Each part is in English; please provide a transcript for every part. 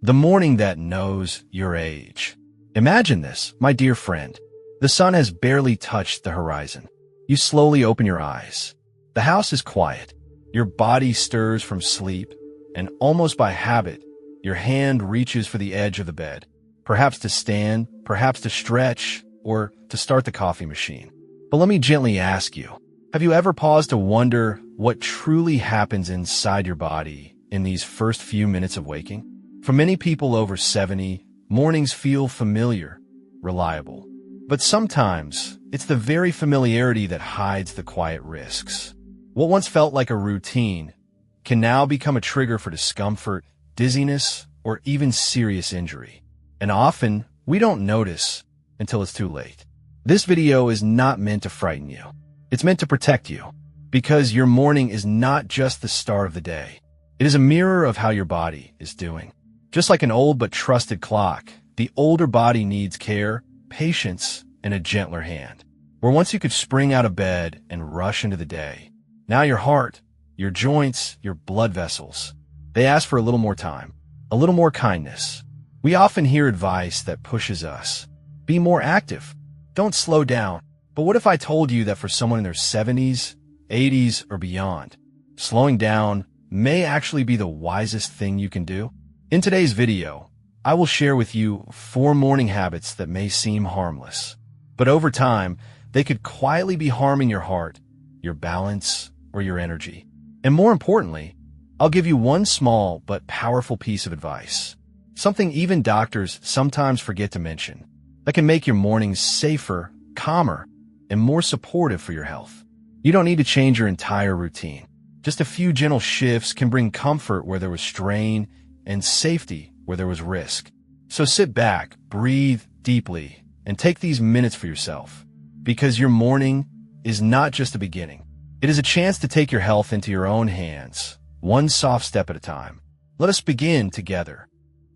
The morning that knows your age. Imagine this, my dear friend. The sun has barely touched the horizon. You slowly open your eyes. The house is quiet. Your body stirs from sleep, and almost by habit, your hand reaches for the edge of the bed, perhaps to stand, perhaps to stretch, or to start the coffee machine. But let me gently ask you, have you ever paused to wonder what truly happens inside your body in these first few minutes of waking? For many people over 70, mornings feel familiar, reliable. But sometimes, it's the very familiarity that hides the quiet risks. What once felt like a routine can now become a trigger for discomfort, dizziness, or even serious injury. And often, we don't notice until it's too late. This video is not meant to frighten you. It's meant to protect you, because your morning is not just the start of the day. It is a mirror of how your body is doing. Just like an old but trusted clock, the older body needs care, patience, and a gentler hand. Where once you could spring out of bed and rush into the day, now your heart, your joints, your blood vessels, they ask for a little more time, a little more kindness. We often hear advice that pushes us. Be more active. Don't slow down. But what if I told you that for someone in their 70s, 80s, or beyond, slowing down may actually be the wisest thing you can do? In today's video, I will share with you 4 morning habits that may seem harmless, but over time, they could quietly be harming your heart, your balance, or your energy. And more importantly, I'll give you one small but powerful piece of advice, something even doctors sometimes forget to mention, that can make your mornings safer, calmer, and more supportive for your health. You don't need to change your entire routine. Just a few gentle shifts can bring comfort where there was strain and safety where there was risk. So sit back, breathe deeply, and take these minutes for yourself. Because your morning is not just the beginning. It is a chance to take your health into your own hands, one soft step at a time. Let us begin together.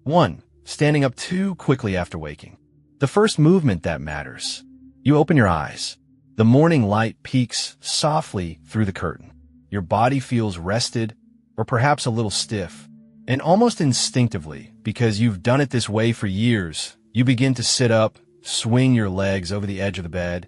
1. Standing up too quickly after waking. The first movement that matters. You open your eyes. The morning light peeks softly through the curtain. Your body feels rested, or perhaps a little stiff. And almost instinctively, because you've done it this way for years, you begin to sit up, swing your legs over the edge of the bed,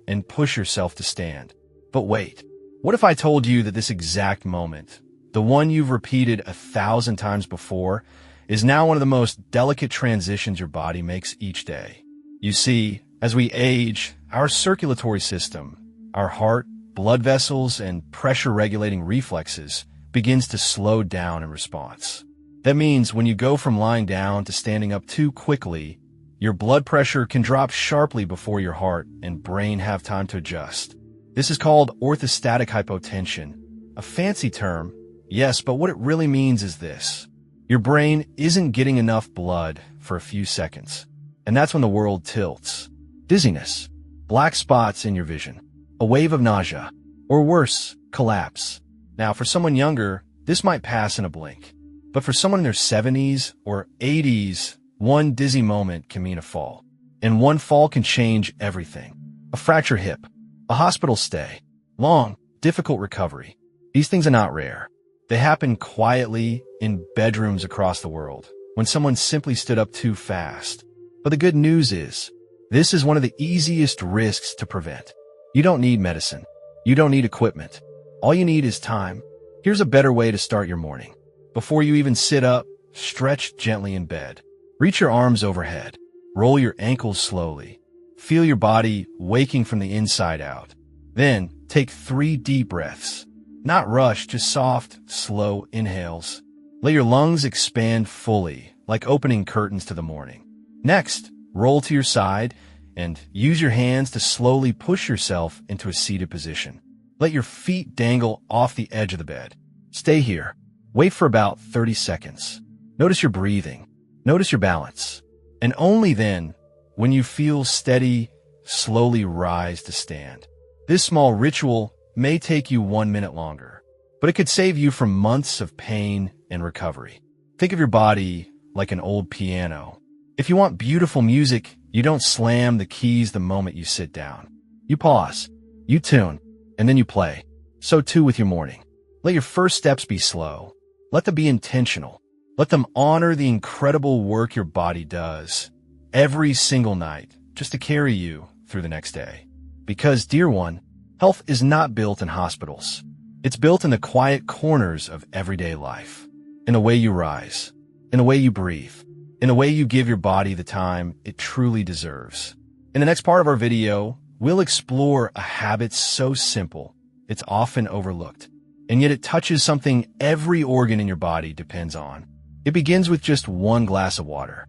and push yourself to stand. But wait, what if I told you that this exact moment, the one you've repeated 1,000 times before, is now one of the most delicate transitions your body makes each day? You see, as we age, our circulatory system, our heart, blood vessels, and pressure-regulating reflexes begins to slow down in response. That means when you go from lying down to standing up too quickly, your blood pressure can drop sharply before your heart and brain have time to adjust. This is called orthostatic hypotension, a fancy term, yes, but what it really means is this. Your brain isn't getting enough blood for a few seconds, and that's when the world tilts. Dizziness, black spots in your vision, a wave of nausea, or worse, collapse. Now, for someone younger, this might pass in a blink. But for someone in their 70s or 80s, one dizzy moment can mean a fall. And one fall can change everything. A fractured hip, a hospital stay, long, difficult recovery. These things are not rare. They happen quietly in bedrooms across the world, when someone simply stood up too fast. But the good news is, this is one of the easiest risks to prevent. You don't need medicine. You don't need equipment. All you need is time. Here's a better way to start your morning. Before you even sit up, stretch gently in bed. Reach your arms overhead. Roll your ankles slowly. Feel your body waking from the inside out. Then, take 3 deep breaths. Not rush, just soft, slow inhales. Let your lungs expand fully, like opening curtains to the morning. Next, roll to your side and use your hands to slowly push yourself into a seated position. Let your feet dangle off the edge of the bed. Stay here. Wait for about 30 seconds. Notice your breathing. Notice your balance. And only then, when you feel steady, slowly rise to stand. This small ritual may take you 1 minute longer, but it could save you from months of pain and recovery. Think of your body like an old piano. If you want beautiful music, you don't slam the keys the moment you sit down. You pause, you tune, and then you play. So too with your morning. Let your first steps be slow. Let them be intentional. Let them honor the incredible work your body does every single night just to carry you through the next day. Because, dear one, health is not built in hospitals. It's built in the quiet corners of everyday life. In the way you rise, in the way you breathe, in the way you give your body the time it truly deserves. In the next part of our video, we'll explore a habit so simple it's often overlooked, and yet it touches something every organ in your body depends on. It begins with just one glass of water.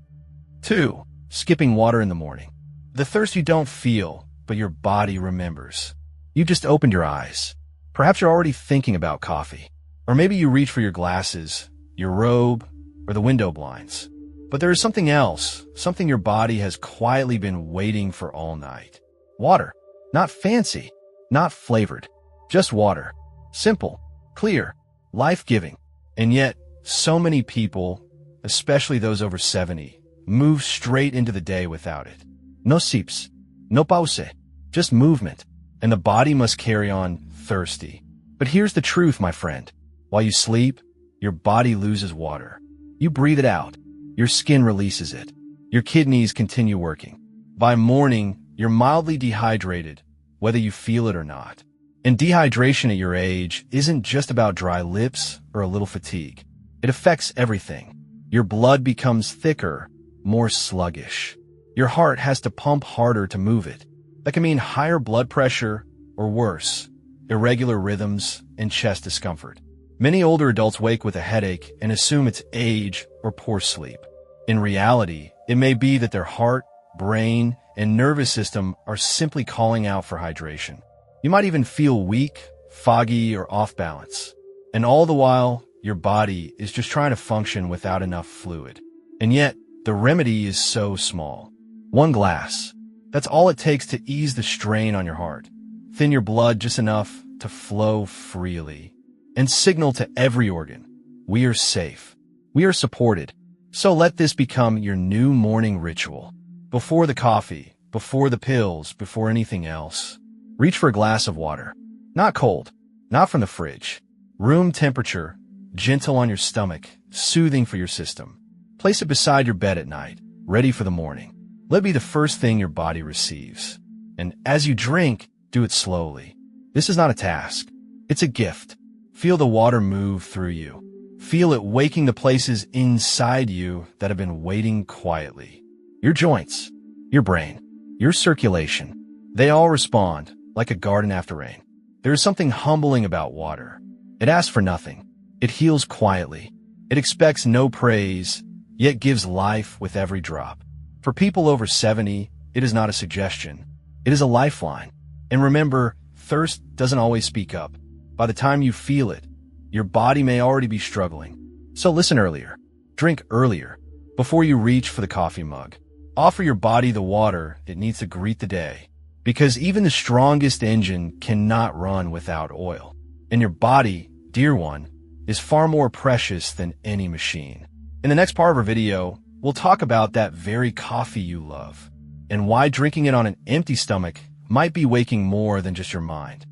2. Skipping water in the morning. The thirst you don't feel, but your body remembers. You just opened your eyes. Perhaps you're already thinking about coffee. Or maybe you reach for your glasses, your robe, or the window blinds. But there is something else, something your body has quietly been waiting for all night. Water. Not fancy, not flavored. Just water. Simple, clear, life-giving. And yet, so many people, especially those over 70, move straight into the day without it. No sips, no pause, just movement. And the body must carry on thirsty. But here's the truth, my friend. While you sleep, your body loses water. You breathe it out. Your skin releases it. Your kidneys continue working. By morning, you're mildly dehydrated, whether you feel it or not. And dehydration at your age isn't just about dry lips or a little fatigue. It affects everything. Your blood becomes thicker, more sluggish. Your heart has to pump harder to move it. That can mean higher blood pressure or worse, irregular rhythms and chest discomfort. Many older adults wake with a headache and assume it's age or poor sleep. In reality, it may be that their heart, brain, and nervous system are simply calling out for hydration. You might even feel weak, foggy, or off balance. And all the while, your body is just trying to function without enough fluid. And yet, the remedy is so small. 1 glass. That's all it takes to ease the strain on your heart. Thin your blood just enough to flow freely. And signal to every organ, we are safe. We are supported. So let this become your new morning ritual. Before the coffee, before the pills, before anything else, reach for a glass of water. Not cold, not from the fridge. Room temperature, gentle on your stomach, soothing for your system. Place it beside your bed at night, ready for the morning. Let it be the first thing your body receives. And as you drink, do it slowly. This is not a task. It's a gift. Feel the water move through you. Feel it waking the places inside you that have been waiting quietly. Your joints, your brain, your circulation. They all respond like a garden after rain. There is something humbling about water. It asks for nothing. It heals quietly. It expects no praise, yet gives life with every drop. For people over 70, it is not a suggestion. It is a lifeline. And remember, thirst doesn't always speak up. By the time you feel it, your body may already be struggling. So listen earlier. Drink earlier. Before you reach for the coffee mug, offer your body the water it needs to greet the day. Because even the strongest engine cannot run without oil. And your body, dear one, is far more precious than any machine. In the next part of our video, we'll talk about that very coffee you love and why drinking it on an empty stomach might be waking more than just your mind.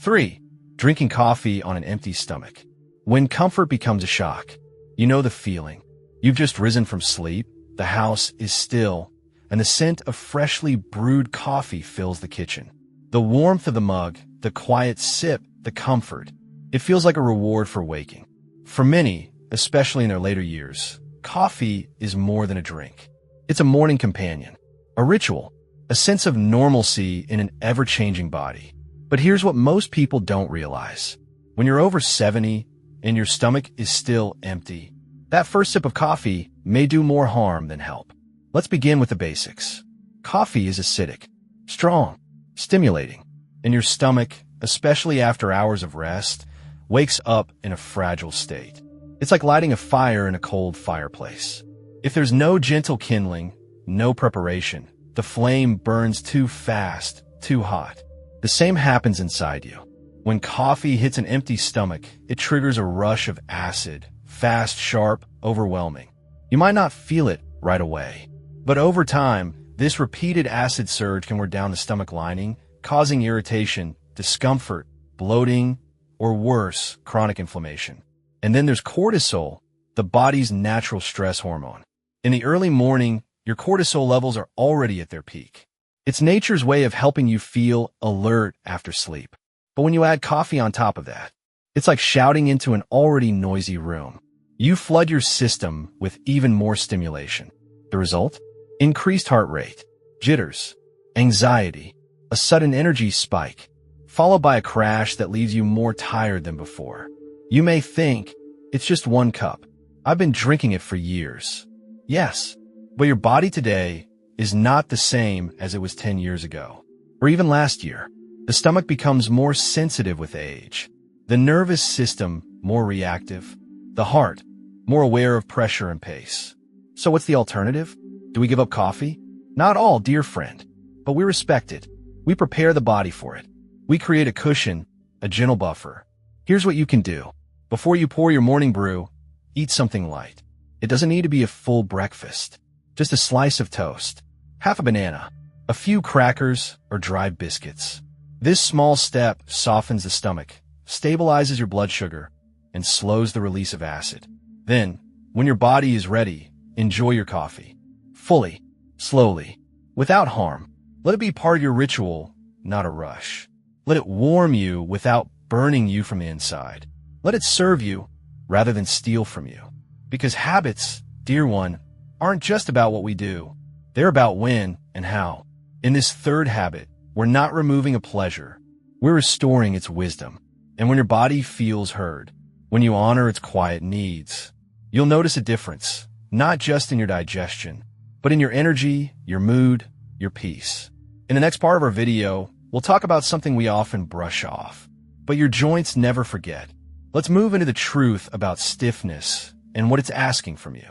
3. Drinking coffee on an empty stomach. When comfort becomes a shock, you know the feeling. You've just risen from sleep, the house is still, and the scent of freshly brewed coffee fills the kitchen. The warmth of the mug, the quiet sip, the comfort. It feels like a reward for waking. For many, especially in their later years, coffee is more than a drink. It's a morning companion, a ritual, a sense of normalcy in an ever-changing body. But here's what most people don't realize. When you're over 70 and your stomach is still empty, that first sip of coffee may do more harm than help. Let's begin with the basics. Coffee is acidic, strong, stimulating, and your stomach, especially after hours of rest, wakes up in a fragile state. It's like lighting a fire in a cold fireplace. If there's no gentle kindling, no preparation, the flame burns too fast, too hot. The same happens inside you. When coffee hits an empty stomach, it triggers a rush of acid, fast, sharp, overwhelming. You might not feel it right away, but over time, this repeated acid surge can wear down the stomach lining, causing irritation, discomfort, bloating, or worse, chronic inflammation. And then there's cortisol, the body's natural stress hormone. In the early morning, your cortisol levels are already at their peak. It's nature's way of helping you feel alert after sleep. But when you add coffee on top of that, it's like shouting into an already noisy room. You flood your system with even more stimulation. The result? Increased heart rate, jitters, anxiety, a sudden energy spike, followed by a crash that leaves you more tired than before. You may think, it's just one cup. I've been drinking it for years. Yes, but your body today is not the same as it was 10 years ago, or even last year. The stomach becomes more sensitive with age, the nervous system more reactive, the heart more aware of pressure and pace. So what's the alternative? Do we give up coffee? Not all, dear friend, but we respect it. We prepare the body for it. We create a cushion, a gentle buffer. Here's what you can do. Before you pour your morning brew, eat something light. It doesn't need to be a full breakfast. Just a slice of toast, half a banana, a few crackers, or dry biscuits. This small step softens the stomach, stabilizes your blood sugar, and slows the release of acid. Then, when your body is ready, enjoy your coffee. Fully, slowly, without harm. Let it be part of your ritual, not a rush. Let it warm you without burning you from the inside. Let it serve you rather than steal from you. Because habits, dear one, aren't just about what we do. They're about when and how. In this third habit, we're not removing a pleasure. We're restoring its wisdom. And when your body feels heard, when you honor its quiet needs, you'll notice a difference, not just in your digestion, but in your energy, your mood, your peace. In the next part of our video, we'll talk about something we often brush off, but your joints never forget. Let's move into the truth about stiffness and what it's asking from you.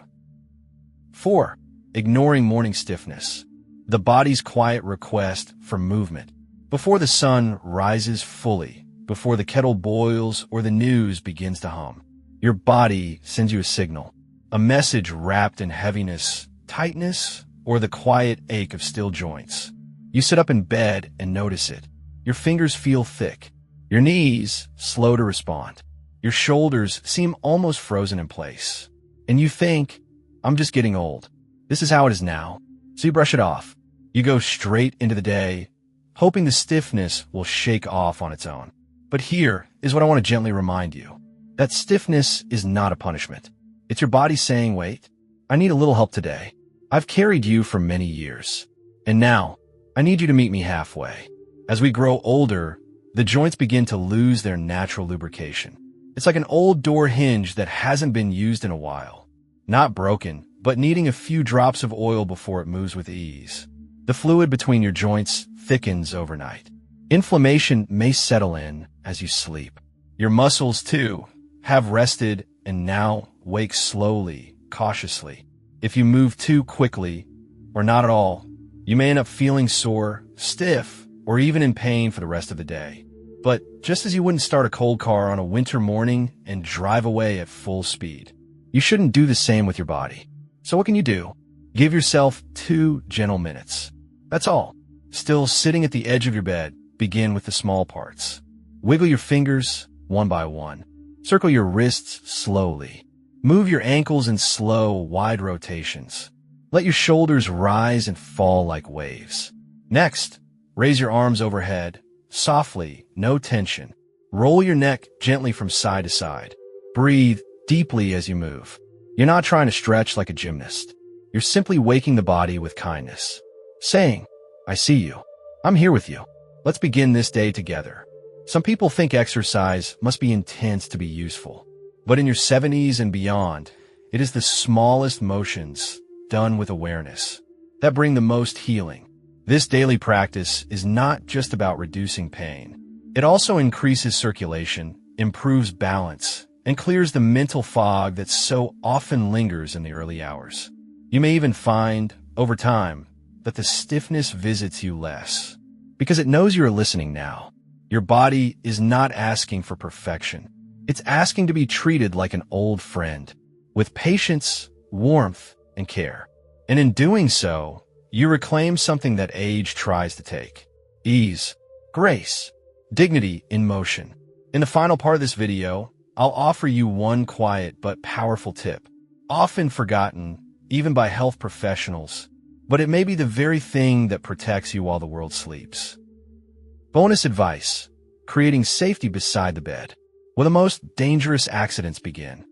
4. Ignoring morning stiffness. The body's quiet request for movement. Before the sun rises fully, before the kettle boils or the news begins to hum, your body sends you a signal, a message wrapped in heaviness, tightness, or the quiet ache of still joints. You sit up in bed and notice it. Your fingers feel thick. Your knees slow to respond. Your shoulders seem almost frozen in place. And you think, I'm just getting old. This is how it is now. So you brush it off. You go straight into the day, hoping the stiffness will shake off on its own. But here is what I want to gently remind you. That stiffness is not a punishment. It's your body saying, wait, I need a little help today. I've carried you for many years. And now, I need you to meet me halfway. As we grow older, the joints begin to lose their natural lubrication. It's like an old door hinge that hasn't been used in a while. Not broken, but needing a few drops of oil before it moves with ease. The fluid between your joints thickens overnight. Inflammation may settle in as you sleep. Your muscles, too, have rested and now wake slowly, cautiously. If you move too quickly, or not at all, you may end up feeling sore, stiff, or even in pain for the rest of the day. But just as you wouldn't start a cold car on a winter morning and drive away at full speed, you shouldn't do the same with your body. So what can you do? Give yourself 2 gentle minutes. That's all. Still sitting at the edge of your bed, begin with the small parts. Wiggle your fingers one by one. Circle your wrists slowly. Move your ankles in slow, wide rotations. Let your shoulders rise and fall like waves. Next, raise your arms overhead, softly, no tension. Roll your neck gently from side to side. Breathe deeply as you move. You're not trying to stretch like a gymnast. You're simply waking the body with kindness, saying, I see you. I'm here with you. Let's begin this day together. Some people think exercise must be intense to be useful. But in your 70s and beyond, it is the smallest motions, done with awareness, that bring the most healing. This daily practice is not just about reducing pain. It also increases circulation, improves balance, and clears the mental fog that so often lingers in the early hours. You may even find, over time, that the stiffness visits you less, because it knows you're listening now. Your body is not asking for perfection. It's asking to be treated like an old friend, with patience, warmth, and care. And in doing so, you reclaim something that age tries to take: ease, grace, dignity in motion. In the final part of this video, I'll offer you one quiet but powerful tip. often forgotten, even by health professionals, but it may be the very thing that protects you while the world sleeps. Bonus advice: creating safety beside the bed. Where the most dangerous accidents begin.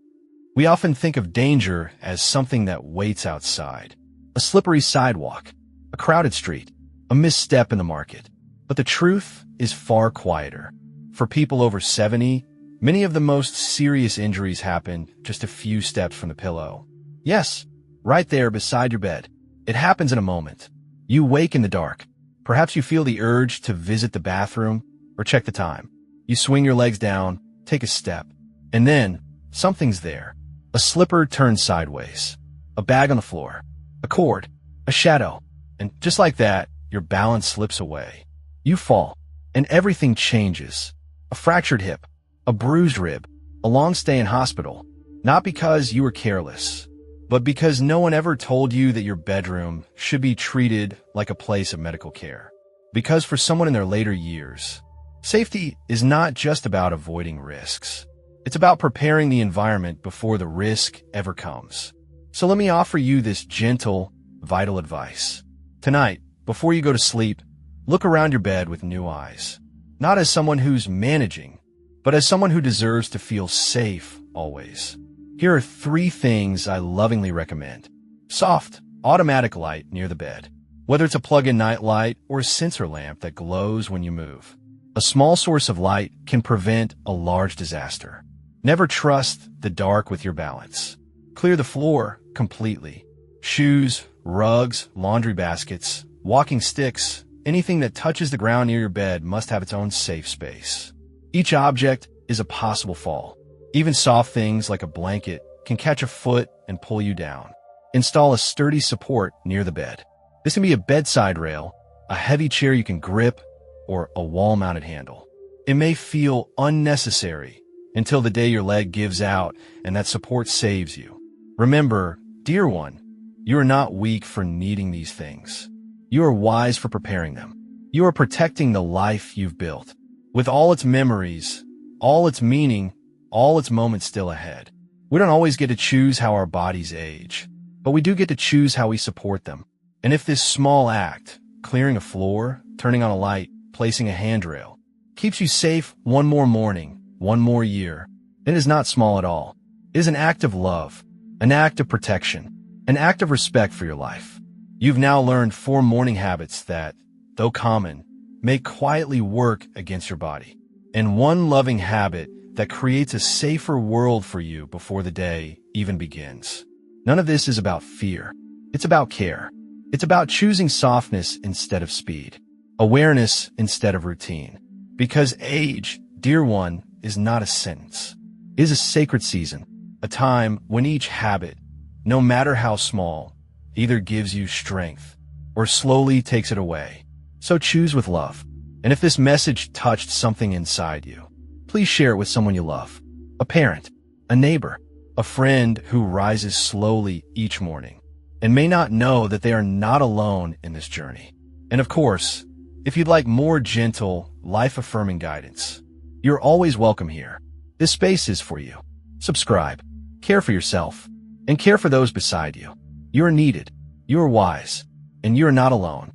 We often think of danger as something that waits outside. A slippery sidewalk, a crowded street, a misstep in the market. But the truth is far quieter. For people over 70, many of the most serious injuries happen just a few steps from the pillow. Yes, right there beside your bed. It happens in a moment. You wake in the dark. Perhaps you feel the urge to visit the bathroom or check the time. You swing your legs down, take a step, and then something's there. A slipper turns sideways, a bag on the floor, a cord, a shadow, and just like that, your balance slips away. You fall, and everything changes. A fractured hip, a bruised rib, a long stay in hospital, not because you were careless, but because no one ever told you that your bedroom should be treated like a place of medical care. Because for someone in their later years, safety is not just about avoiding risks. It's about preparing the environment before the risk ever comes. So let me offer you this gentle, vital advice. Tonight, before you go to sleep, look around your bed with new eyes. Not as someone who's managing, but as someone who deserves to feel safe always. Here are 3 things I lovingly recommend. Soft, automatic light near the bed. Whether it's a plug-in night light or a sensor lamp that glows when you move. A small source of light can prevent a large disaster. Never trust the dark with your balance. Clear the floor completely. Shoes, rugs, laundry baskets, walking sticks, anything that touches the ground near your bed must have its own safe space. Each object is a possible fall. Even soft things like a blanket can catch a foot and pull you down. Install a sturdy support near the bed. This can be a bedside rail, a heavy chair you can grip, or a wall-mounted handle. It may feel unnecessary until the day your leg gives out and that support saves you. Remember, dear one, you are not weak for needing these things. You are wise for preparing them. You are protecting the life you've built, with all its memories, all its meaning, all its moments still ahead. We don't always get to choose how our bodies age, but we do get to choose how we support them. And if this small act, clearing a floor, turning on a light, placing a handrail, keeps you safe one more morning, one more year, it is not small at all. It is an act of love, an act of protection, an act of respect for your life. You've now learned 4 morning habits that, though common, may quietly work against your body. And one loving habit that creates a safer world for you before the day even begins. None of this is about fear. It's about care. It's about choosing softness instead of speed. Awareness instead of routine. Because age, dear one, is not a sentence. It is a sacred season, a time when each habit, no matter how small, either gives you strength or slowly takes it away. So choose with love. And if this message touched something inside you, please share it with someone you love. A parent, a neighbor, a friend who rises slowly each morning and may not know that they are not alone in this journey. And of course, if you'd like more gentle, life-affirming guidance, you're always welcome here. This space is for you. Subscribe, care for yourself, and care for those beside you. You are needed, you are wise, and you are not alone.